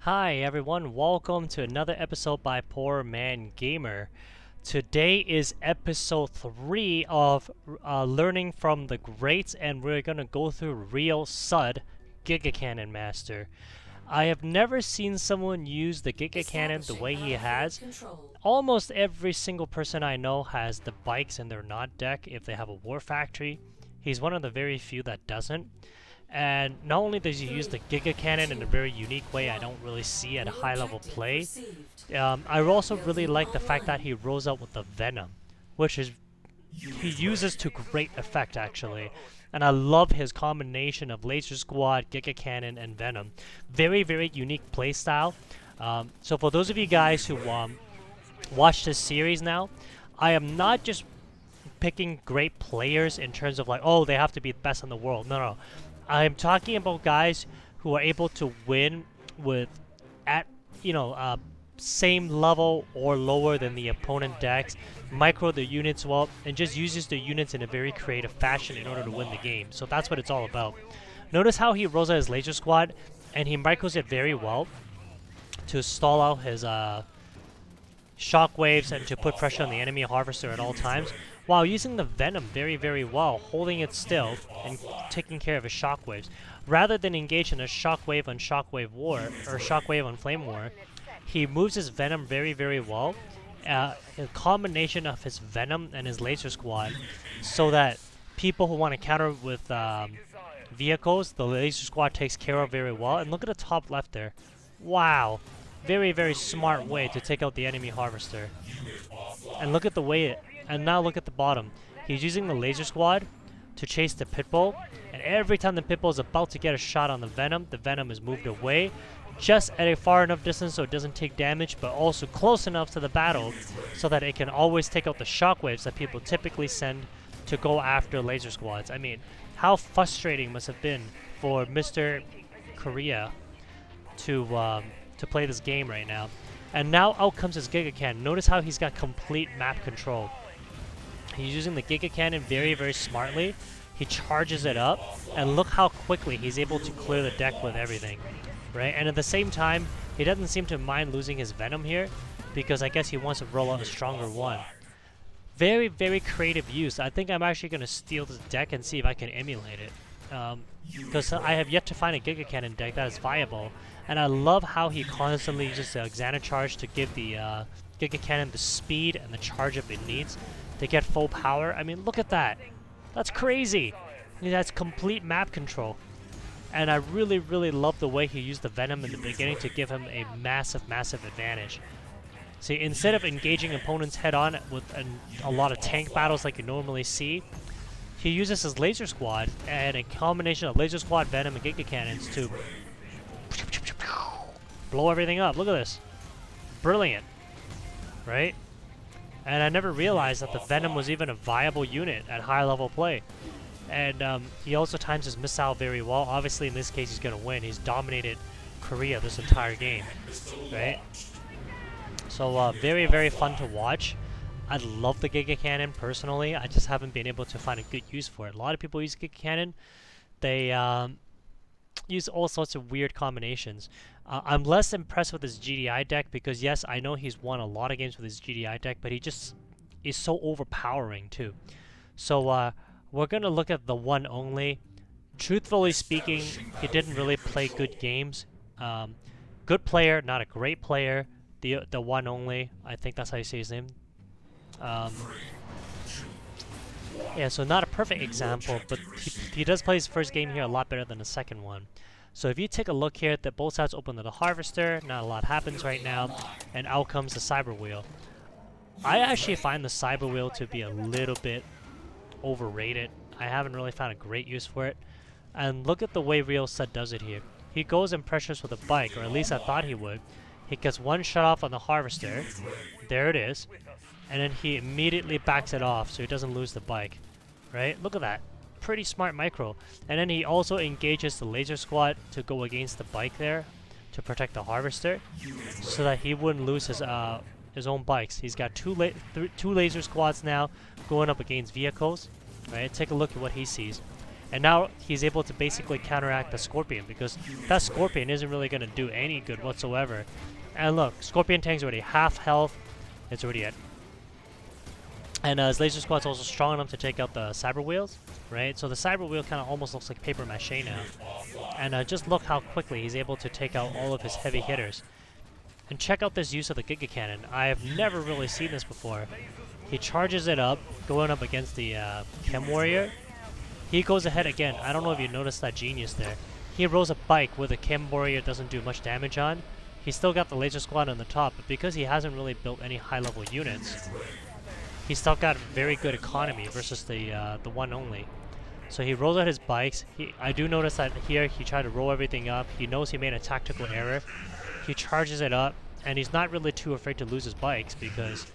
Hi everyone, welcome to another episode by Poor Man Gamer. Today is episode 3 of Learning from the Greats, and we're gonna go through RealSud, Giga Cannon Master. I have never seen someone use the Giga Cannon the way he has. Almost every single person I know has the bikes in their Nod deck if they have a War Factory. He's one of the very few that doesn't. And not only does he use the Giga Cannon in a very unique way I don't really see at a high level play, I also really like the fact that he rolls out with the Venom, which is he uses to great effect actually. And I love his combination of Laser Squad, Giga Cannon, and Venom. Very, very unique playstyle. So for those of you guys who watch this series now, I am not just picking great players in terms of like, oh, they have to be the best in the world. No, no. I'm talking about guys who are able to win with same level or lower than the opponent decks, micro the units well, and just uses the units in a very creative fashion in order to win the game. So that's what it's all about. Notice how he rolls out his Laser Squad, and he micros it very well to stall out his shockwaves and to put pressure on the enemy Harvester at all times, while using the Venom very, very well, holding it still and taking care of his shockwaves. Rather than engage in a shockwave on shockwave war, or shockwave on flame war, he moves his Venom very, very well. A combination of his Venom and his Laser Squad, so that people who want to counter with vehicles, the Laser Squad takes care of very well. And look at the top left there. Wow. Very, very smart way to take out the enemy Harvester. And look at the way it... And now look at the bottom. He's using the Laser Squad to chase the Pitbull, and every time the Pitbull is about to get a shot on the Venom is moved away, just at a far enough distance so it doesn't take damage, but also close enough to the battle so that it can always take out the shockwaves that people typically send to go after Laser Squads. I mean, how frustrating must have been for Mr. Korea to play this game right now. And now out comes his Giga Cannon. Notice how he's got complete map control. He's using the Giga Cannon very, very smartly. He charges it up, and look how quickly he's able to clear the deck with everything, right? And at the same time, he doesn't seem to mind losing his Venom here, because I guess he wants to roll out a stronger one. Very, very creative use. I think I'm actually going to steal this deck and see if I can emulate it, because I have yet to find a Giga Cannon deck that is viable. And I love how he constantly uses the Oxana charge to give the Giga Cannon the speed and the charge up it needs to get full power. I mean, look at that. That's crazy. I mean, that's complete map control. And I really, really love the way he used the Venom in the beginning to give him a massive, massive advantage. See, instead of engaging opponents head-on with a lot of tank battles like you normally see, he uses his Laser Squad and a combination of Laser Squad, Venom, and Giga Cannons to blow everything up. Look at this. Brilliant. Right? And I never realized that the Venom was even a viable unit at high level play. And he also times his missile very well. Obviously in this case he's going to win. He's dominated Korea this entire game. Right? So very, very fun to watch. I love the Giga Cannon personally. I just haven't been able to find a good use for it. A lot of people use Giga Cannon. They use all sorts of weird combinations. I'm less impressed with his GDI deck because, yes, I know he's won a lot of games with his GDI deck, but he just is so overpowering too. So we're going to look at the one only. Truthfully speaking, he didn't really play good games. Good player, not a great player. The one only, I think that's how you say his name. Yeah, so not a perfect example, but he does play his first game here a lot better than the second one. So if you take a look here, that both sides open to the Harvester, not a lot happens right now, and out comes the Cyber Wheel. I actually find the Cyber Wheel to be a little bit overrated. I haven't really found a great use for it. And look at the way RealSud does it here. He goes and pressures with a bike, or at least I thought he would. He gets one shot off on the Harvester. There it is. And then he immediately backs it off so he doesn't lose the bike. Right? Look at that. Pretty smart micro. And then he also engages the Laser Squad to go against the bike there to protect the Harvester so that he wouldn't lose his own bikes. He's got two Laser Squads now going up against vehicles. Right? Take a look at what he sees. And now he's able to basically counteract the Scorpion, because that Scorpion isn't really going to do any good whatsoever. And look, Scorpion tank's already half health. It's already at... And his laser squad's also strong enough to take out the cyber wheels, right? So the cyber wheel kind of almost looks like paper mache now. And just look how quickly he's able to take out all of his heavy hitters. And check out this use of the Giga Cannon. I have never really seen this before. He charges it up, going up against the Chem Warrior. He goes ahead again. I don't know if you noticed that genius there. He rolls a bike where the Chem Warrior doesn't do much damage on. He's still got the laser squad on the top, but because he hasn't really built any high-level units, he's still got very good economy versus the one only. So he rolls out his bikes. I do notice that here he tried to roll everything up. He knows he made a tactical error. He charges it up, and he's not really too afraid to lose his bikes because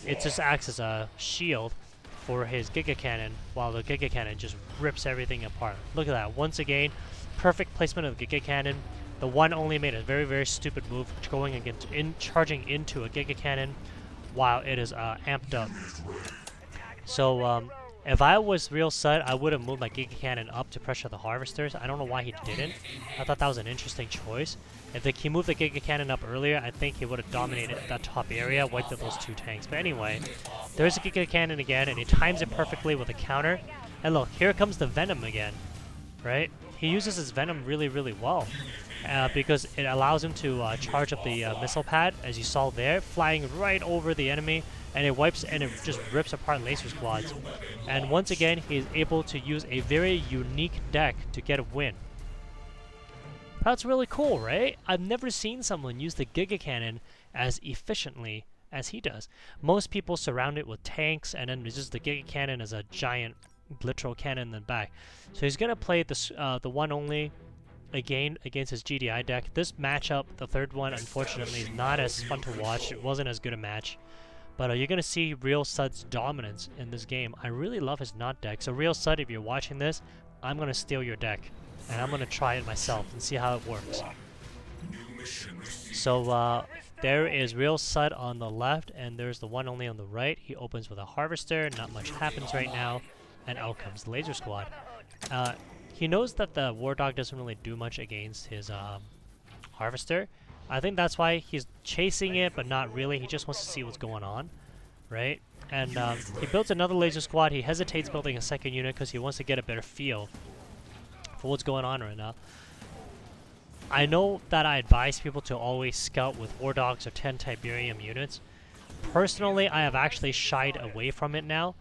it just acts as a shield for his Giga Cannon, while the Giga Cannon just rips everything apart. Look at that. Once again, perfect placement of the Giga Cannon. The one only made a very, very stupid move, going against charging into a Giga Cannon while it is amped up. So if I was RealSud, I would have moved my Giga Cannon up to pressure the harvesters. I don't know why he didn't. I thought that was an interesting choice. If he moved the Giga Cannon up earlier, I think he would have dominated that top area, wiped out those 2 tanks. But anyway, there's a Giga Cannon again, and he times it perfectly with a counter. And look, here comes the Venom again, right? He uses his Venom really, really well. Because it allows him to charge up the missile pad, as you saw there, flying right over the enemy, and it wipes and it just rips apart laser squads. And once again, he is able to use a very unique deck to get a win. That's really cool, right? I've never seen someone use the Giga Cannon as efficiently as he does. Most people surround it with tanks, and then there's just the Giga Cannon as a giant literal cannon in the back. So he's gonna play this the one only again against his GDI deck. This matchup, the third one, unfortunately is not as fun to watch. It wasn't as good a match. But you're going to see RealSud's dominance in this game. I really love his Not deck. So RealSud, if you're watching this, I'm going to steal your deck. And I'm going to try it myself and see how it works. So there is RealSud on the left, and there's the one only on the right. He opens with a Harvester. Not much happens right now. And out comes the Laser Squad. He knows that the War Dog doesn't really do much against his Harvester. I think that's why he's chasing it, but not really. He just wants to see what's going on, right? And he builds another Laser Squad. He hesitates building a second unit because he wants to get a better feel for what's going on right now. I know that I advise people to always scout with War Dogs or 10 Tiberium units. Personally, I have actually shied away from it now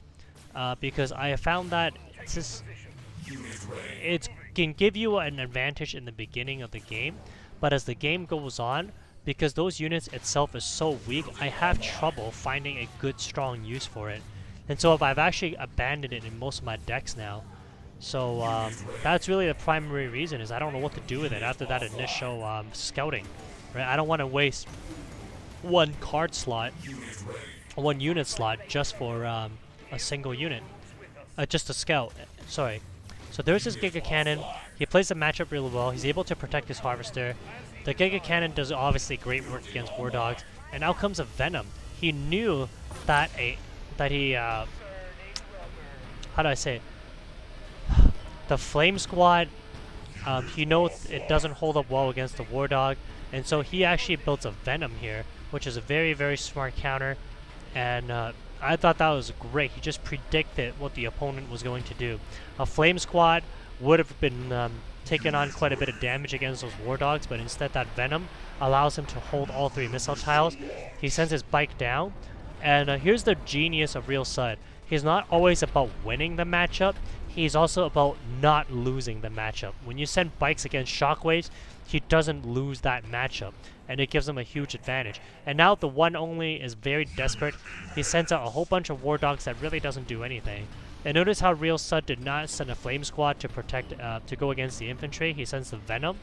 because I have found that it can give you an advantage in the beginning of the game, but as the game goes on, because those units itself is so weak, I have trouble finding a good, strong use for it. And so I've actually abandoned it in most of my decks now. So that's really the primary reason, is I don't know what to do with it after that initial scouting. Right? I don't want to waste one card slot, one unit slot, just for a single unit. Just a scout, sorry. So there's his Giga Cannon. He plays the matchup really well. He's able to protect his Harvester. The Giga Cannon does obviously great work against War Dogs. And out comes a Venom. He knew that how do I say it? The Flame Squad, he knows it doesn't hold up well against the War Dog. And so he actually builds a Venom here, which is a very, very smart counter. And I thought that was great. He just predicted what the opponent was going to do. A Flame Squad would have been taking on quite a bit of damage against those War Dogs, but instead that Venom allows him to hold all 3 missile tiles. He sends his bike down, and here's the genius of RealSud. He's not always about winning the matchup, he's also about not losing the matchup. When you send bikes against Shockwaves, he doesn't lose that matchup, and it gives him a huge advantage. And now the one only is very desperate. He sends out a whole bunch of War Dogs that really doesn't do anything. And notice how RealSud did not send a Flame Squad to protect, to go against the infantry. He sends the Venom.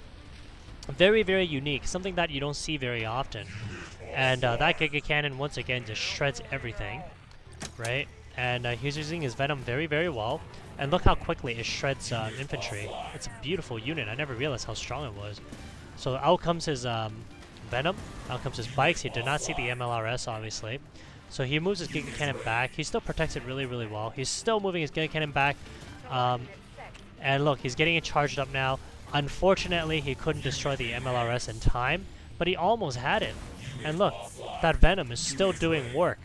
Very, very unique. Something that you don't see very often. And that Giga Cannon, once again, just shreds everything. Right? And he's using his Venom very, very well. And look how quickly it shreds infantry. It's a beautiful unit. I never realized how strong it was. So out comes his Venom. Out comes his bikes. He did not see the MLRS, obviously. So he moves his Giga Cannon back. He still protects it really, really well. He's still moving his Giga Cannon back. And look, he's getting it charged up now. Unfortunately, he couldn't destroy the MLRS in time, but he almost had it. And look, that Venom is still doing work.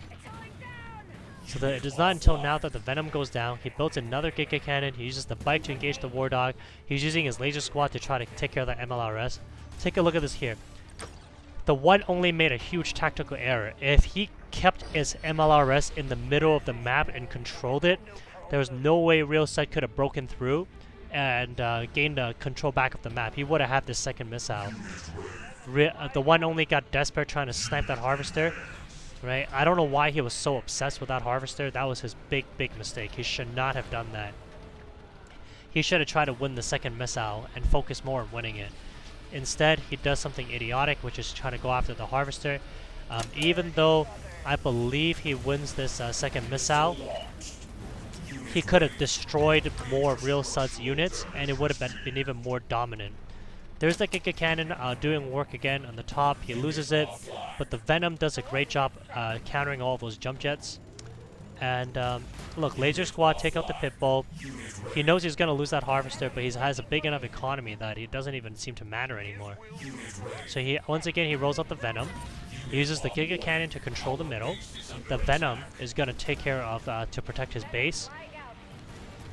So it is not until now that the Venom goes down. He builds another Giga Cannon. He uses the bike to engage the War Dog. He's using his laser squad to try to take care of the MLRS. Take a look at this here. The one only made a huge tactical error. If he kept his MLRS in the middle of the map and controlled it, there was no way RealSud could have broken through and gained control back of the map. He would have had this second missile. The one only got desperate trying to snipe that Harvester. Right? I don't know why he was so obsessed with that Harvester. That was his big mistake. He should not have done that. He should have tried to win the second missile and focus more on winning it. Instead, he does something idiotic, which is trying to go after the Harvester. Even though I believe he wins this second missile, he could have destroyed more of RealSud's units, and it would have been even more dominant. There's the Giga Cannon doing work again on the top. He loses it, but the Venom does a great job countering all those jump jets. And look, Laser Squad take out the Pitbull. He knows he's going to lose that Harvester, but he has a big enough economy that he doesn't even seem to matter anymore. So once again, he rolls out the Venom. He uses the Giga Cannon to control the middle. The Venom is going to take care of to protect his base.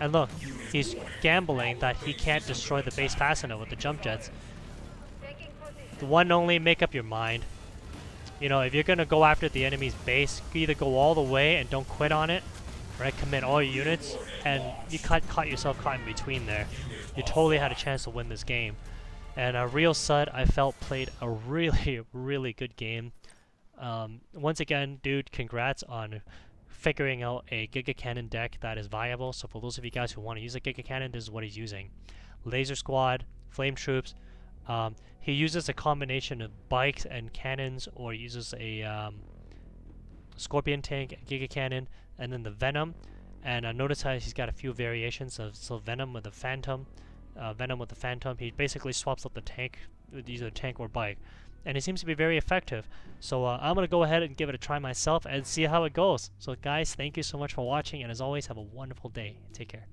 And look, he's gambling that he can't destroy the base fast enough with the jump jets. The one only, make up your mind. You know, if you're going to go after the enemy's base, you either go all the way and don't quit on it, right? Commit all your units, and you caught yourself caught in between there. You totally had a chance to win this game. And RealSud, I felt, played a really good game. Once again, dude, congrats on figuring out a Giga Cannon deck that is viable. So for those of you guys who want to use a Giga Cannon, this is what he's using. Laser Squad, Flame Troops. He uses a combination of bikes and cannons, or uses a Scorpion tank, Giga Cannon, and then the Venom. And notice how he's got a few variations of Venom with the Phantom. He basically swaps out the tank with either tank or bike. And it seems to be very effective. So I'm going to go ahead and give it a try myself and see how it goes. So guys, thank you so much for watching, and as always, have a wonderful day. Take care.